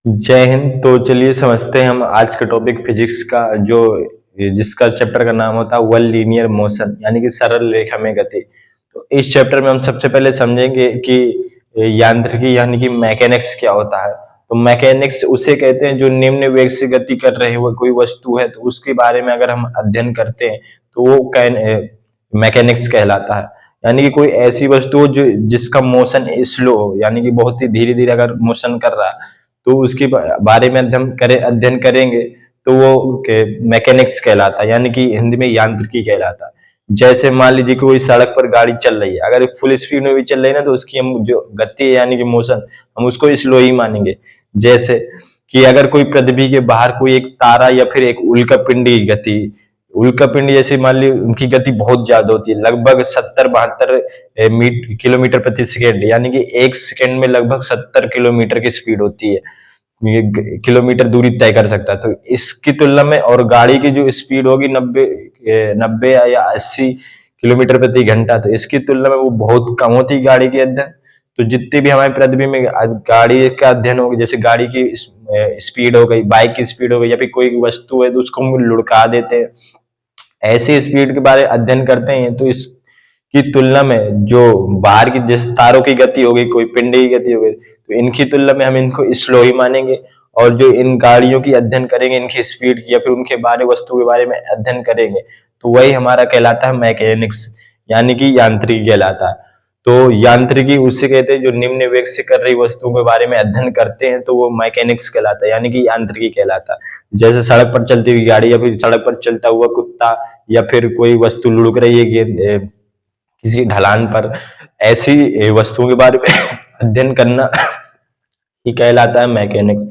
जय हिंद। तो चलिए समझते हैं हम आज का टॉपिक फिजिक्स का, जो जिसका चैप्टर का नाम होता है वन लीनियर मोशन, यानी कि सरल रेखा में गति। तो इस चैप्टर में हम सबसे पहले समझेंगे कि यांत्रिकी यानी कि मैकेनिक्स क्या होता है। तो मैकेनिक्स उसे कहते हैं जो निम्न वेग से गति कर रहे हो कोई वस्तु है, तो उसके बारे में अगर हम अध्ययन करते हैं तो वो मैकेनिक्स कहलाता है। यानी कि कोई ऐसी वस्तु जो जिसका मोशन स्लो हो, यानी कि बहुत ही धीरे धीरे अगर मोशन कर रहा है, तो उसके बारे में अध्ययन करेंगे तो वो मैकेनिक्स कहलाता है, यानी कि हिंदी में यांत्रिकी कहलाता है। जैसे मान लीजिए कोई सड़क पर गाड़ी चल रही है, अगर फुल स्पीड में भी चल रही है ना, तो उसकी हम जो गति है यानी कि मोशन, हम उसको स्लो ही मानेंगे। जैसे कि अगर कोई पृथ्वी के बाहर कोई एक तारा या फिर एक उल्कापिंड की गति, उल्कापिंड जैसे मान ली उनकी गति बहुत ज्यादा होती है, लगभग 70-72 किलोमीटर प्रति सेकेंड, यानी कि एक सेकेंड में लगभग 70 किलोमीटर की स्पीड होती है। ये किलोमीटर दूरी तय कर सकता है। तो इसकी तुलना में और गाड़ी की जो स्पीड होगी 90 या 80 किलोमीटर प्रति घंटा, तो इसकी तुलना में वो बहुत कम होती है गाड़ी की अध्ययन। तो जितनी भी हमारी पृथ्वी में गाड़ी का अध्ययन होगी, जैसे गाड़ी की स्पीड हो गई, बाइक की स्पीड हो गई, या फिर कोई वस्तु है तो उसको हम लुढ़का देते हैं, ऐसी स्पीड के बारे में अध्ययन करते हैं। तो इसकी तुलना में जो बाहर की जैसे तारों की गति हो गई, कोई पिंड की गति हो गई, तो इनकी तुलना में हम इनको स्लो ही मानेंगे। और जो इन गाड़ियों की अध्ययन करेंगे, इनकी स्पीड की या फिर उनके बारे वस्तु के बारे में अध्ययन करेंगे, तो वही हमारा कहलाता है मैकेनिक्स, यानी कि यांत्रिकी कहलाता है। तो यांत्रिकी उससे कहते हैं जो निम्न वेग से कर रही वस्तुओं के बारे में अध्ययन करते हैं, तो वो मैकेनिक्स कहलाता है, यानी कि यांत्रिकी कहलाता है। जैसे सड़क पर चलती हुई गाड़ी या फिर सड़क पर चलता हुआ कुत्ता या फिर कोई वस्तु लुढ़क रही है किसी ढलान पर, ऐसी वस्तुओं के बारे में अध्ययन करना ही कहलाता है मैकेनिक्स।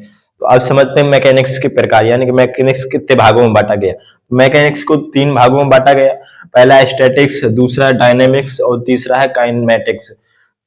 तो अब समझते हैं मैकेनिक्स के प्रकार, यानी कि मैकेनिक्स कितने भागों में बांटा गया। मैकेनिक्स को 3 भागों में बांटा गया। पहला स्टैटिक्स, दूसरा डायनेमिक्स और तीसरा है काइनेमेटिक्स।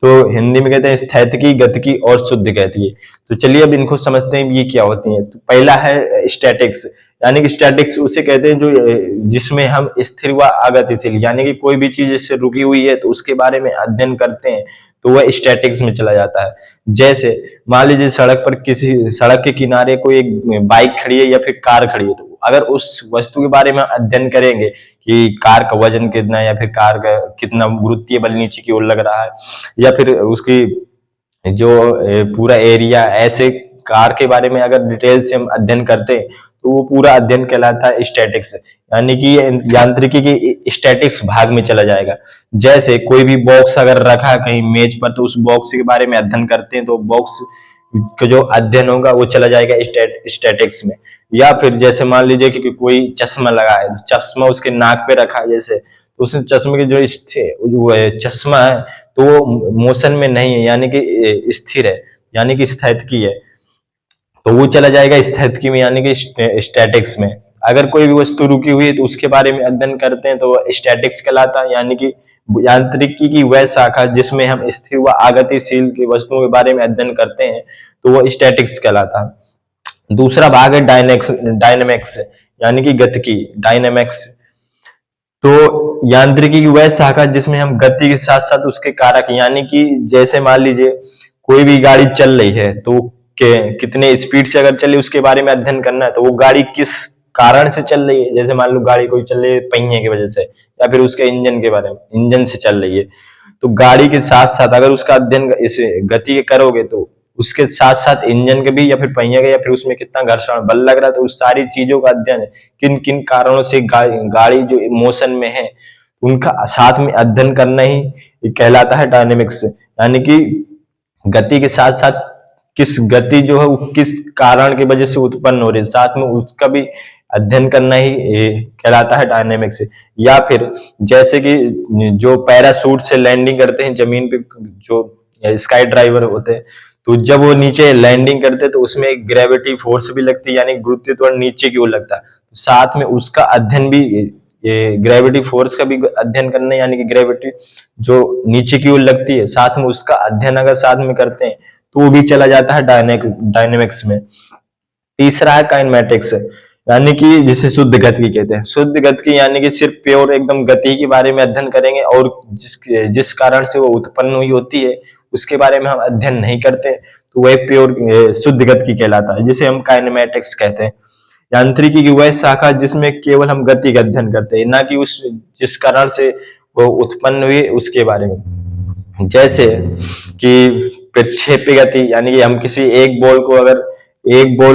तो हिंदी में कहते हैं स्थैतिकी, गतिकी और शुद्ध गतिकी। तो चलिए अब इनको समझते हैं ये क्या होती हैं। तो पहला है स्टैटिक्स, यानी कि स्टैटिक्स उसे कहते हैं जो जिसमें हम स्थिर व अगतिशील, यानी कि कोई भी चीज जिससे रुकी हुई है तो उसके बारे में अध्ययन करते हैं, तो वह स्टैटिक्स में चला जाता है। जैसे मान लीजिए सड़क पर किसी सड़क के किनारे कोई एक बाइक खड़ी है या फिर कार खड़ी है, तो अगर उस वस्तु के बारे में अध्ययन करेंगे कि कार का वजन कितना है या फिर कार का कितना गुरुत्वीय बल नीचे की ओर लग रहा है, या फिर उसकी जो पूरा एरिया, ऐसे कार के बारे में अगर डिटेल से हम अध्ययन करते हैं, तो वो पूरा अध्ययन कहलाता है स्टैटिक्स, यानी कि यांत्रिकी की स्टैटिक्स भाग में चला जाएगा। जैसे कोई भी बॉक्स अगर रखा है कहीं मेज पर, तो उस बॉक्स के बारे में अध्ययन करते हैं, तो बॉक्स का जो अध्ययन होगा वो चला जाएगा स्टैटिक्स में। या फिर जैसे मान लीजिए कि कोई चश्मा लगा है, चश्मा उसके नाक पे रखा है, जैसे तो उस चश्मे की जो चश्मा है, तो वो मोशन में नहीं है, यानी कि स्थिर है, यानी कि स्थैतिकी है, तो वो चला जाएगा स्थैतिकी में, यानी कि स्टैटिक्स में। अगर कोई भी वस्तु रुकी हुई है तो उसके बारे में अध्ययन करते हैं, तो वो स्टैटिक्स कहलाता है, यानी कि यांत्रिकी की वह शाखा जिसमें हम स्थिर व आगतिशील की वस्तुओं के बारे में अध्ययन करते हैं, तो वो स्टैटिक्स कहलाता है। दूसरा भाग है डायनेमिक्स, यानी कि गतिकी, डायनेमिक्स। तो यांत्रिकी की वह शाखा जिसमें हम गति के साथ साथ उसके कारक, यानी कि जैसे मान लीजिए कोई भी गाड़ी चल रही है, तो कितने स्पीड से अगर चले उसके बारे में अध्ययन करना है। तो वो गाड़ी किस कारण से चल रही है, जैसे मान लो गाड़ी कोई चल रही है पहिए की वजह से, या फिर उसके इंजन के बारे में, इंजन से चल रही है, तो गाड़ी के साथ साथ अगर उसका अध्ययन इस गति के करोगे, तो उसके साथ साथ इंजन के भी या फिर पहिए का, या फिर उसमें कितना घर्षण बल लग रहा है, तो उस सारी चीजों का अध्ययन है। किन किन कारणों से गाड़ी जो मोशन में है, उनका साथ में अध्ययन करना ही कहलाता है डायनेमिक्स, यानी कि गति के साथ साथ किस गति जो है वो किस कारण की वजह से उत्पन्न हो रही है, साथ में उसका भी अध्ययन करना ही कहलाता है डायनेमिक्स। या फिर जैसे कि जो पैराशूट से लैंडिंग करते हैं जमीन पे, जो स्काई ड्राइवर होते हैं, तो जब वो नीचे लैंडिंग करते हैं तो उसमें एक ग्रेविटी फोर्स भी लगती है, यानी गुरुत्व त्वरण नीचे की ओर लगता है, तो साथ में उसका अध्ययन भी, ये ग्रेविटी फोर्स का भी अध्ययन करना, यानी कि ग्रेविटी जो नीचे की ओर लगती है, साथ में उसका अध्ययन अगर साथ में करते हैं, तो वो भी चला जाता है डायनेमिक्स में। तीसरा है काइनेमेटिक्स, यानी कि जिसे शुद्ध गति कहते हैं। शुद्ध गति यानी कि सिर्फ प्योर एकदम गति के बारे में अध्ययन करेंगे, और जिस जिस कारण से वो उत्पन्न हुई होती है उसके बारे में हम अध्ययन नहीं करते। तो वह प्योर शुद्ध गति कहलाता है, जिसे हम काइनेमैटिक्स कहते हैं। यांत्रिकी की वह शाखा जिसमें केवल हम गति का अध्ययन करते हैं, ना कि उस जिस कारण से वो उत्पन्न हुई उसके बारे में। जैसे कि प्रक्षेप्य गति, यानी कि हम किसी एक बॉल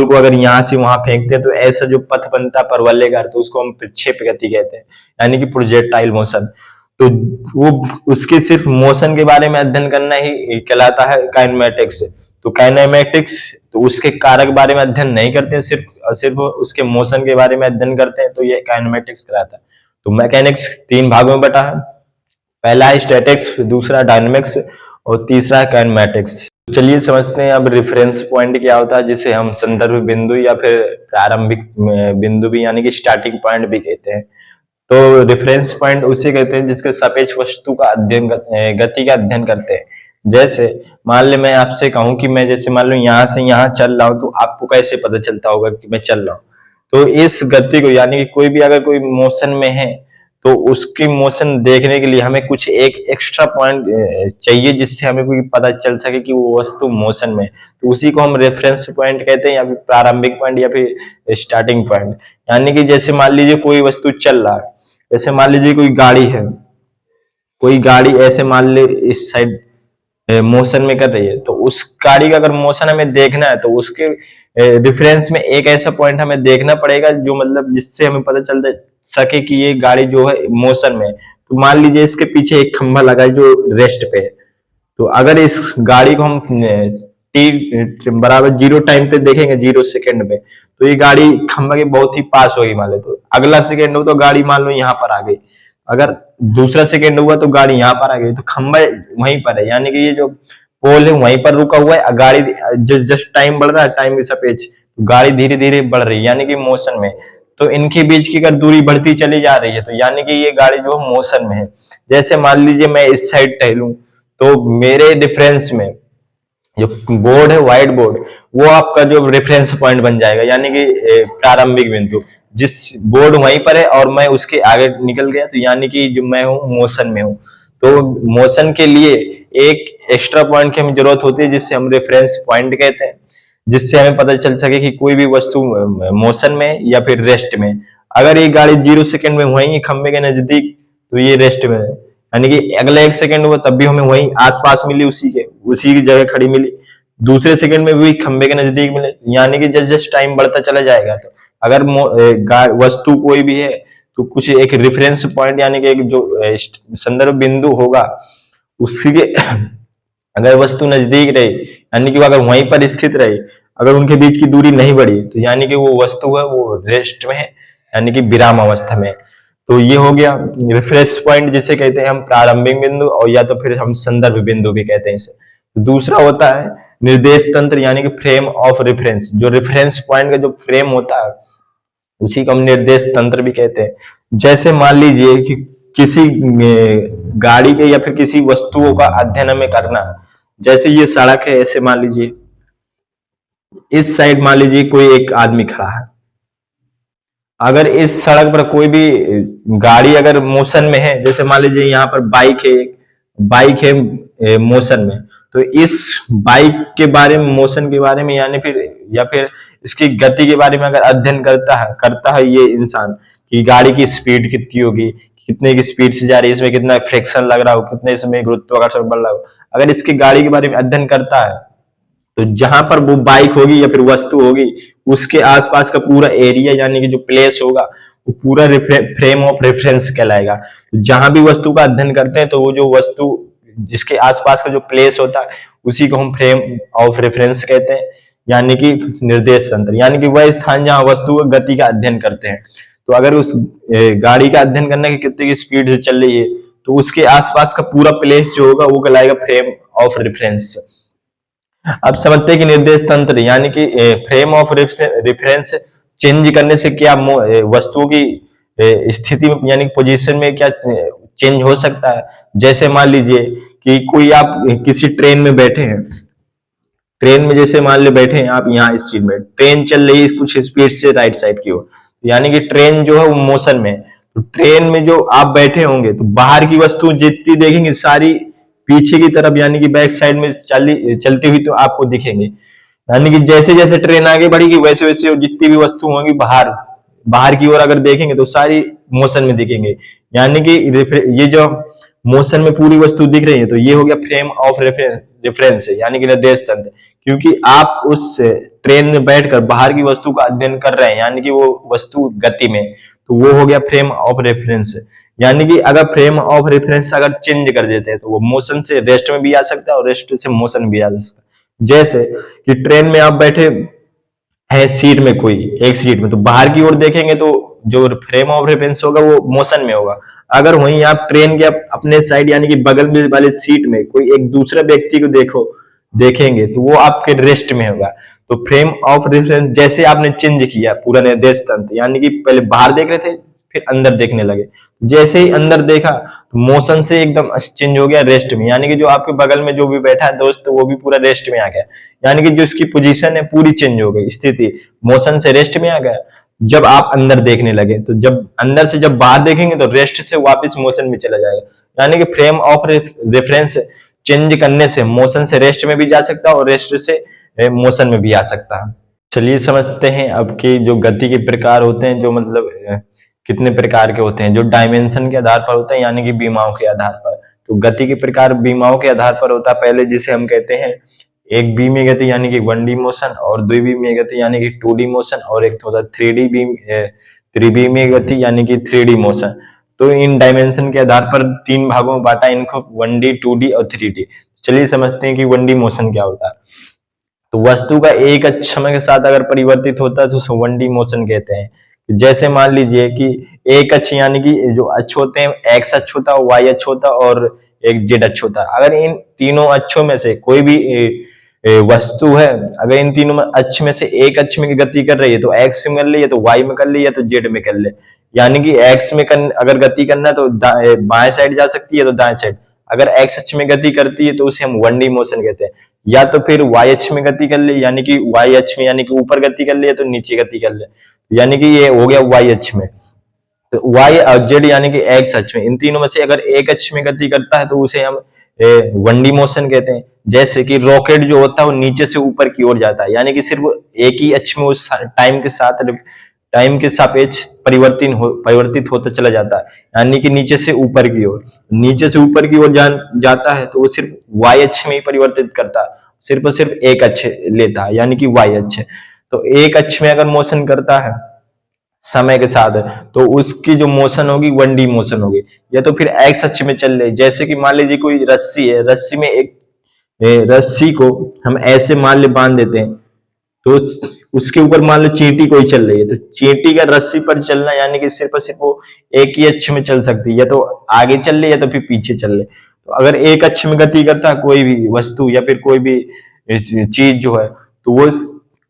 को अगर यहाँ से वहां फेंकते हैं तो ऐसा जो पथ बनता है परवलयकार, तो उसको हम प्रक्षेप्य गति कहते हैं, यानी कि प्रोजेक्टाइल मोशन। तो वो उसके सिर्फ मोशन के बारे में अध्ययन करना ही कहलाता है काइनेमैटिक्स। तो काइनेमैटिक्स तो उसके कारक बारे में अध्ययन नहीं करते हैं, सिर्फ उसके मोशन के बारे में अध्ययन करते हैं, तो ये काइनेमैटिक्स कहलाता है। तो मैकेनिक्स 3 भागों में बटा है, पहला है स्टैटिक्स, दूसरा डायनेमिक्स और तीसरा है काइनेमैटिक्स। चलिए समझते हैं अब रेफरेंस पॉइंट क्या होता है, जिसे हम संदर्भ बिंदु या फिर प्रारंभिक बिंदु भी यानी कि स्टार्टिंग पॉइंट भी कहते हैं। तो रेफरेंस पॉइंट उसे कहते हैं जिसके सापेक्ष वस्तु का अध्ययन गति का अध्ययन करते हैं। जैसे मान ले मैं आपसे कहूं कि मैं जैसे मान लो यहाँ से यहाँ चल रहा हूं, तो आपको कैसे पता चलता होगा कि मैं चल रहा हूं? तो इस गति को यानी कि कोई भी अगर कोई मोशन में है तो उसकी मोशन देखने के लिए हमें कुछ एक एक्स्ट्रा पॉइंट चाहिए, जिससे हमें कोई पता चल सके कि वो वस्तु मोशन में। तो उसी को हम रेफरेंस पॉइंट कहते हैं, या फिर प्रारंभिक पॉइंट या फिर स्टार्टिंग पॉइंट। यानी कि जैसे मान लीजिए कोई वस्तु चल रहा है, जैसे मान लीजिए कोई गाड़ी है, कोई गाड़ी ऐसे मान ले इस साइड मोशन में कर रही है, तो उस गाड़ी का अगर मोशन हमें देखना है तो उसके डिफरेंस में एक ऐसा पॉइंट हमें देखना पड़ेगा जो मतलब जिससे हमें पता चल सके कि ये गाड़ी जो है मोशन में है। तो मान लीजिए इसके पीछे एक खंभा लगा है जो रेस्ट पे है, तो अगर इस गाड़ी को हम टी बराबर 0 टाइम पे देखेंगे, 0 सेकेंड में, तो ये गाड़ी खंभा के बहुत ही पास होगी मान लो। तो अगला सेकेंड हो तो गाड़ी मान लो यहाँ पर आ गई, अगर दूसरा सेकेंड हुआ तो गाड़ी यहाँ पर आ गई, तो खंभा वहीं पर है, यानी कि ये जो पोल है वहीं पर रुका हुआ है, गाड़ी जस्ट टाइम बढ़ रहा है, टाइम के सापेक्ष गाड़ी धीरे धीरे बढ़ रही है, यानी कि मोशन में। तो इनके बीच की अगर दूरी बढ़ती चली जा रही है तो यानी कि ये गाड़ी जो मोशन में है। जैसे मान लीजिए मैं इस साइड टहलूं, तो मेरे डिफरेंस में जो बोर्ड है, व्हाइट बोर्ड, वो आपका जो रेफरेंस पॉइंट बन जाएगा, यानी कि प्रारंभिक बिंदु। जिस बोर्ड वहीं पर है और मैं उसके आगे निकल गया, तो यानी कि जो मैं हूँ मोशन में हूँ। तो मोशन के लिए एक एक्स्ट्रा पॉइंट की हमें जरूरत होती है, जिससे हम रेफरेंस पॉइंट कहते हैं, जिससे हमें पता चल सके कि कोई भी वस्तु मोशन में या फिर रेस्ट में। अगर ये गाड़ी 0 सेकंड में वहीं खंबे के नजदीक, तो ये रेस्ट में है, यानी कि अगला 1 सेकंड हुआ तब भी हमें वहीं आसपास मिली, उसी की जगह खड़ी मिली। दूसरे सेकंड में भी खंबे के नजदीक मिले, यानी कि जस्ट जस्ट टाइम बढ़ता चला जाएगा। तो अगर वस्तु कोई भी है तो कुछ एक रेफरेंस पॉइंट यानी कि एक जो संदर्भ बिंदु होगा, उसके अगर वस्तु नजदीक रही, यानी कि वो अगर वहीं पर स्थित रही, अगर उनके बीच की दूरी नहीं बढ़ी, तो यानी कि वो वस्तु है वो रेस्ट में है, यानी कि विराम अवस्था में। तो ये हो गया रेफरेंस पॉइंट, जिसे कहते हैं हम प्रारंभिक बिंदु, और या तो फिर हम संदर्भ बिंदु भी कहते हैं इसे। तो दूसरा होता है निर्देश तंत्र, यानी कि फ्रेम ऑफ रेफरेंस। जो रेफरेंस पॉइंट का जो फ्रेम होता है उसी को हम निर्देश तंत्र भी कहते हैं। जैसे मान लीजिए कि किसी गाड़ी के या फिर किसी वस्तुओं का अध्ययन हमें करना, जैसे ये सड़क है, ऐसे मान लीजिए इस साइड मान लीजिए कोई एक आदमी खड़ा है, अगर इस सड़क पर कोई भी गाड़ी अगर मोशन में है, जैसे मान लीजिए यहाँ पर बाइक है मोशन में, तो इस बाइक के बारे में, मोशन के बारे में, यानी फिर या फिर इसकी गति के बारे में अगर अध्ययन करता है ये इंसान, कि गाड़ी की स्पीड कितनी होगी, कितने की स्पीड से जा रही है, इसमें कितना फ्रिक्शन लग रहा हो, कितने इसमें गुरुत्वाकर्षण बढ़ रहा हो, अगर इसकी गाड़ी के बारे में अध्ययन करता है, तो जहां पर वो बाइक होगी या फिर वस्तु होगी, उसके आसपास का पूरा एरिया यानी कि जो प्लेस होगा वो पूरा फ्रेम ऑफ रेफरेंस कहलाएगा। जहां भी वस्तु का अध्ययन करते हैं तो वो जो वस्तु जिसके आसपास का जो प्लेस होता है उसी को हम फ्रेम ऑफ रेफरेंस कहते हैं, यानी कि निर्देश तंत्र, यानी कि वह स्थान जहां वस्तु का गति का अध्ययन करते हैं। तो अगर उस गाड़ी का अध्ययन करने की कितने की स्पीड से चल रही है, तो उसके आसपास का पूरा प्लेस जो होगा वो कहलाएगा फ्रेम ऑफ रेफरेंस। अब समझते हैं कि निर्देश तंत्र यानी कि फ्रेम ऑफ रेफरेंस चेंज करने से क्या वस्तुओं की स्थिति में यानी पोजीशन में क्या चेंज हो सकता है। जैसे मान लीजिए कि कोई आप किसी ट्रेन में बैठे हैं, ट्रेन में जैसे मान ले बैठे हैं आप यहाँ इस सीट में, ट्रेन चल रही है कुछ स्पीड से राइट साइड की ओर, यानी कि ट्रेन जो है वो मोशन में। तो ट्रेन में जो आप बैठे होंगे तो बाहर की वस्तु जितनी देखेंगे सारी पीछे की तरफ यानी कि बैक साइड में चलती हुई तो आपको दिखेंगे। यानी कि जैसे जैसे ट्रेन आगे बढ़ेगी वैसे वैसे जितनी भी वस्तु होंगी बाहर बाहर की ओर अगर देखेंगे तो सारी मोशन में दिखेंगे। यानी कि ये जो मोशन में पूरी वस्तु दिख रही है तो ये हो गया फ्रेम ऑफ रेफरेंस है, यानी कि निर्देश तंत्र। क्योंकि आप उस ट्रेन में बैठकर बाहर की वस्तु का अध्ययन कर रहे हैं, यानी कि वो वस्तु गति में, तो वो हो गया फ्रेम ऑफ रेफरेंस। यानी कि अगर फ्रेम ऑफ रेफरेंस अगर चेंज कर देते हैं तो वो मोशन से रेस्ट में भी आ सकता है और रेस्ट से मोशन भी आ सकता है। जैसे कि ट्रेन में आप बैठे है सीट में, कोई एक सीट में, तो बाहर की ओर देखेंगे तो जो फ्रेम ऑफ रेफरेंस होगा वो मोशन में होगा। अगर वहीं आप ट्रेन के अपने साइड यानी कि बगल में वाले सीट में कोई एक दूसरे व्यक्ति को देखेंगे तो वो आपके रेस्ट में होगा। तो फ्रेम ऑफ रेफरेंस जैसे आपने चेंज किया पूरा निर्देश तंत्र, यानी कि पहले बाहर देख रहे थे फिर अंदर देखने लगे, जैसे ही अंदर देखा तो मोशन से एकदम चेंज हो गया रेस्ट में, यानी कि जो आपके बगल में जो भी बैठा है दोस्त वो भी पूरा रेस्ट में आ गया। यानी कि जो उसकी पोजीशन है पूरी चेंज हो गई, स्थिति मोशन से रेस्ट में आ गया जब आप अंदर देखने लगे। तो जब अंदर से जब बाहर देखेंगे तो रेस्ट से वापस मोशन में चला जाएगा। यानी कि फ्रेम ऑफ रेफरेंस चेंज करने से मोशन से रेस्ट में भी जा सकता है और रेस्ट से मोशन में भी आ सकता है। चलिए समझते हैं अब की जो गति के प्रकार होते हैं, जो मतलब कितने प्रकार के होते हैं, जो डायमेंशन के आधार पर होते हैं, यानी कि बीमाओं के आधार पर। तो गति के प्रकार बीमाओं के आधार पर होता है पहले, जिसे हम कहते हैं एक बीमीय गति यानी कि 1D मोशन, और द्विबीमीय गति यानी कि 2D मोशन, और एक होता है त्रिबीमीय गति यानी कि 3D मोशन। तो इन डायमेंशन के आधार पर तीन भागों में बांटा इनको, 1D 2D और 3D। चलिए समझते हैं कि 1D मोशन क्या होता है। तो वस्तु का एक अक्ष समय के साथ अगर परिवर्तित होता है तो उसे 1D मोशन कहते हैं। जैसे मान लीजिए कि एक अक्ष यानी कि जो अक्ष होते हैं, एक्स अक्ष होता है, वाई अक्ष होता है और एक जेड अक्ष होता है। अगर इन तीनों अक्षों में से कोई भी वस्तु है, अगर इन तीनों अक्ष में से एक अक्ष में गति कर रही है तो एक्स में कर ले, या तो वाई में कर ले, या तो जेड में कर ले। यानी कि एक्स में अगर गति करना है तो बाएं साइड जा सकती है तो दाएं साइड। अगर एक्स अक्ष में गति करती है तो उसे हम 1D मोशन कहते हैं। या तो फिर वाई अक्ष में गति कर ले, यानी कि वाई अक्ष में यानी कि ऊपर गति कर ले, या तो नीचे गति कर ले, यानी कि ये हो गया वाई अक्ष में। तो वाई और जेड यानी कि एक्स अक्ष में, इन तीनों में से अगर एक अक्ष में गति करता है तो उसे हम 1D मोशन कहते हैं। जैसे कि रॉकेट जो होता है वो नीचे से ऊपर की ओर जाता है, यानी कि सिर्फ एक ही अक्ष में उस टाइम के सापेक्ष परिवर्तित होता चला जाता है, यानी कि नीचे से ऊपर की ओर। नीचे से ऊपर की ओर जाता है तो वो सिर्फ वाई अक्ष में ही परिवर्तित करता है, सिर्फ और सिर्फ एक अक्ष लेता है, यानी कि वाई अक्ष। तो एक अक्ष में अगर मोशन करता है समय के साथ तो उसकी जो मोशन होगी 1D मोशन होगी। या तो फिर एक्स अक्ष में चल रहे, जैसे कि मान लीजिए कोई रस्सी है, रस्सी में एक रस्सी को हम ऐसे मान ले बांध देते हैं, तो उसके ऊपर मान लो चींटी कोई चल रही है, तो चींटी का रस्सी पर चलना यानी कि सिर्फ और सिर्फ वो एक ही अक्ष में चल सकती है, या तो आगे चल रही है या तो फिर पीछे चल रही। तो अगर एक अक्ष में गति करता है कोई भी वस्तु या फिर कोई भी चीज जो है तो वो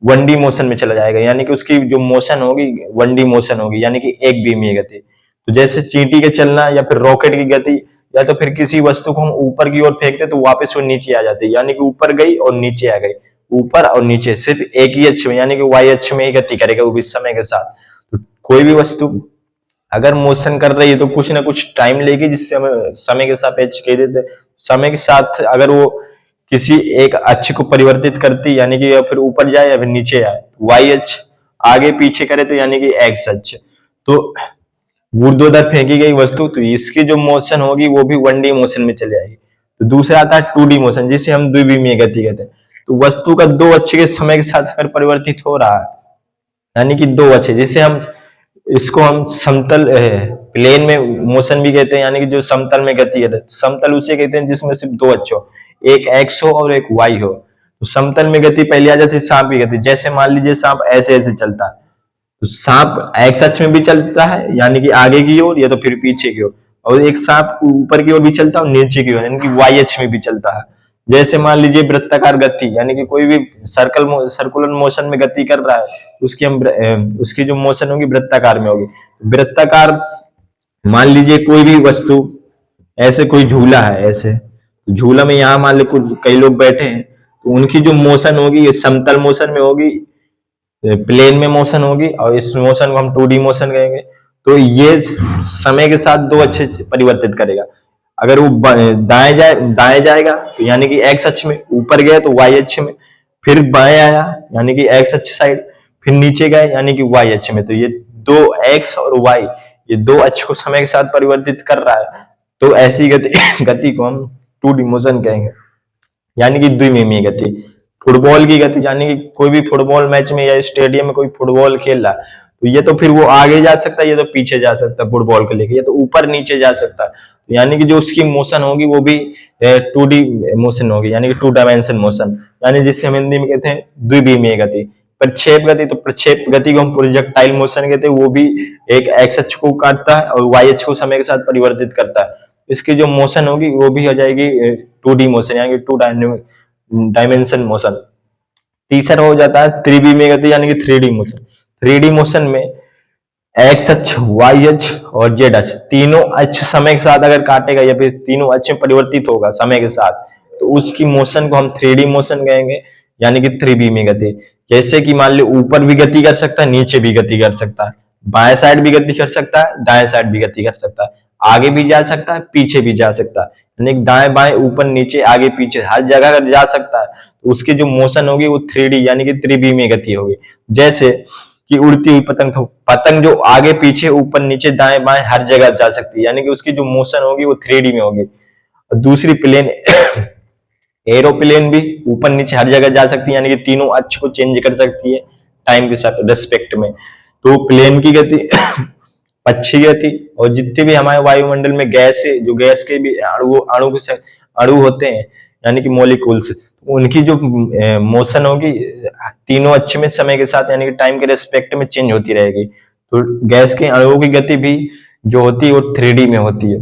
1D मोशन में चला जाएगा, यानी कि उसकी जो मोशन होगी 1D मोशन होगी, यानी कि एक बीमीय गति। तो जैसे चींटी के चलना या फिर रॉकेट की गति, या तो फिर किसी वस्तु को हम ऊपर की ओर फेंकते तो वापस वो नीचे आ जाती है, यानी कि ऊपर गई और नीचे आ गई, ऊपर और नीचे सिर्फ एक ही अक्ष में, यानी कि वाई अक्ष में ही गति करेगा वो भी समय के साथ। तो कोई भी वस्तु अगर मोशन कर रही है तो कुछ ना कुछ टाइम लेगी, जिससे हमें समय के सापेक्ष कह देते। समय के साथ अगर वो किसी एक अक्ष को परिवर्तित करती, यानी कि या फिर ऊपर जाए या फिर नीचे आए, वाई अक्ष आगे पीछे करे तो यानी कि एक्स अक्ष। तो ऊर्ध्वाधर फेंकी गई वस्तु तो इसकी जो मोशन होगी वो भी 1D मोशन में चली जाएगी। तो दूसरा आता है 2D मोशन, जिसे हम द्विविमीय गति कहते हैं। तो वस्तु का दो अक्ष के समय के साथ अगर परिवर्तित हो रहा है, यानी कि दो अक्ष, जिसे हम इसको हम समतल प्लेन में मोशन भी कहते हैं, यानी कि जो समतल में गति है। समतल उसे कहते हैं जिसमें सिर्फ दो अक्ष हो, एक एक्स हो और एक वाई हो। तो समतल में गति पहले आ जाती है सांप की गति। जैसे मान लीजिए सांप ऐसे ऐसे चलता है, तो सांप एक्स अक्ष में भी चलता है, यानी कि आगे की ओर या तो फिर पीछे की ओर, और एक सांप ऊपर की ओर भी चलता है और नीचे की ओर, यानी कि वाई अक्ष में भी चलता है। जैसे मान लीजिए वृत्ताकार गति, यानी कि कोई भी सर्कुलर मोशन में गति कर रहा है, उसकी जो मोशन होगी वृत्ताकार में होगी। वृत्ताकार मान लीजिए कोई भी वस्तु, ऐसे कोई झूला है, ऐसे झूला में यहाँ मान लीजिए कई लोग बैठे हैं, तो उनकी जो मोशन होगी ये समतल मोशन में होगी, प्लेन में मोशन होगी, और इस मोशन को हम 2D मोशन कहेंगे। तो ये समय के साथ दो अच्छे परिवर्तित करेगा। अगर वो दाएं जाएगा तो यानी कि एक्स अक्ष में, ऊपर गया तो वाई अक्ष में, फिर बाएं आया यानी कि एक्स अक्ष साइड, फिर नीचे गए यानी कि वाई अक्ष में। तो ये दो एक्स और वाई, ये दो अक्ष को समय के साथ परिवर्तित कर रहा है। तो ऐसी गति गति को हम 2D मोशन कहेंगे, यानी कि द्विमीमीय गति। फुटबॉल की गति, यानी कि कोई भी फुटबॉल मैच में या स्टेडियम में कोई फुटबॉल खेल रहा है, तो ये तो फिर वो आगे जा सकता है, ये तो पीछे जा सकता है फुटबॉल को लेके, ये तो ऊपर नीचे जा सकता है। तो यानी कि जो उसकी मोशन होगी वो भी 2D मोशन होगी, यानी कि 2 डायमेंशन मोशन, यानी जिसे हम हिंदी में कहते हैं द्विमीमीय गति। प्रक्षेप गति, तो प्रक्षेप गति को हम प्रोजेक्टाइल मोशन कहते हैं, वो भी एक एक्स अक्ष को काटता है और वाई अक्ष को समय के साथ परिवर्तित करता है। इसकी जो मोशन होगी वो भी हो जाएगी 2D मोशन, यानी कि 2 डायमेंशन मोशन। तीसरा हो जाता है त्रिविमीय गति, यानी कि 3D मोशन। 3D मोशन में एक्स अक्ष, वाई अक्ष और जेड अक्ष, तीनों अक्ष समय के साथ अगर काटेगा या फिर तीनों अक्ष में परिवर्तित होगा समय के साथ, तो उसकी मोशन को हम 3D मोशन कहेंगे, यानी कि त्रिविमीय गति। जैसे कि मान लो ऊपर भी गति कर सकता है, नीचे भी गति कर सकता है, बाएं साइड भी गति कर सकता है, दाएं साइड भी गति कर सकता है, आगे भी जा सकता है, पीछे भी जा सकता है, यानी दाएं बाएं ऊपर नीचे आगे पीछे हर जगह अगर जा सकता है, तो उसकी जो मोशन होगी वो 3D यानी कि त्रिविमीय गति होगी। जैसे कि उड़ती हुई पतंग, तो पतंग जो आगे पीछे ऊपर नीचे दाएं बाएं हर जगह जा सकती है, यानी कि उसकी जो मोशन होगी वो 3D में होगी। और दूसरी प्लेन एरोप्लेन भी ऊपर नीचे हर जगह जा सकती है, यानी कि तीनों अक्ष को चेंज कर सकती है टाइम के साथ रेस्पेक्ट में। तो प्लेन की गति पक्षी गति, और जितने भी हमारे वायुमंडल में गैस है, जो गैस के भी अणु होते हैं यानी कि मॉलिक्यूल्स, उनकी जो मोशन होगी तीनों अक्ष में समय के साथ यानी कि टाइम के रेस्पेक्ट में चेंज होती रहेगी। तो गैस के अणुओं की गति भी जो होती है वो 3D में होती है।